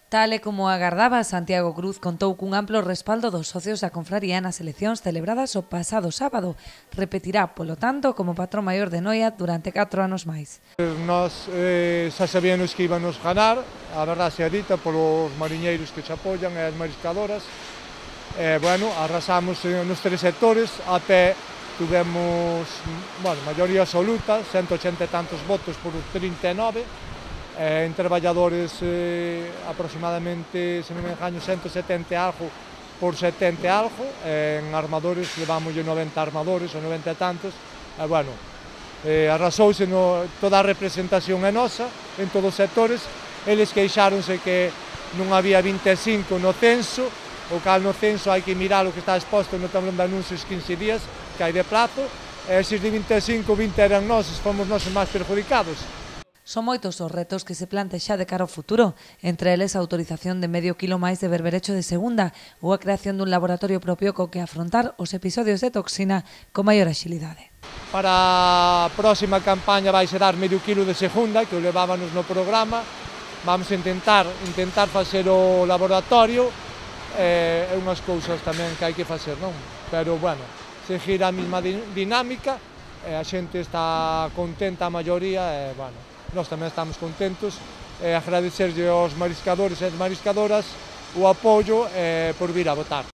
Tal e como agardaba, Santiago Cruz contou cun amplo respaldo dos socios da confraría nas eleccións celebradas o pasado sábado. Repetirá, polo tanto, como patrón maior de Noia durante 4 anos máis. Nós xa sabíamos que íbamos ganar, a verdade sea dita, polos mariñeiros que se apoian e as mariscadoras. Bueno, arrasamos nos 3 sectores, a pé tuvemos, maioría absoluta, 180 e tantos votos por 39, en traballadores aproximadamente, se non me engaño, 170 e algo por 70 e algo, en armadores levamos 90 armadores ou 90 e tantos, arrasouse toda a representación é nosa en todos os sectores. Eles queixáronse que non había 25 no censo, o cal no censo hai que mirar o que está exposto no tablón de anuncios 15 días que hai de prazo, e esses de 25, 20 eran nosos, fomos nós os máis perjudicados. Son moitos os retos que se plantexa de cara ao futuro, entre eles a autorización de medio kilo máis de berberecho de segunda ou a creación dun laboratorio propio co que afrontar os episodios de toxina con maior axilidade. Para a próxima campaña vai ser dar medio kilo de segunda, que o levábamos no programa. Vamos a intentar facer o laboratorio, e unhas cousas tamén que hai que facer, non? Pero, seguir a mesma dinámica, a xente está contenta, a maioría, e, nós tamén estamos contentos, e agradecerlle aos mariscadores e as mariscadoras o apoio por vir a votar.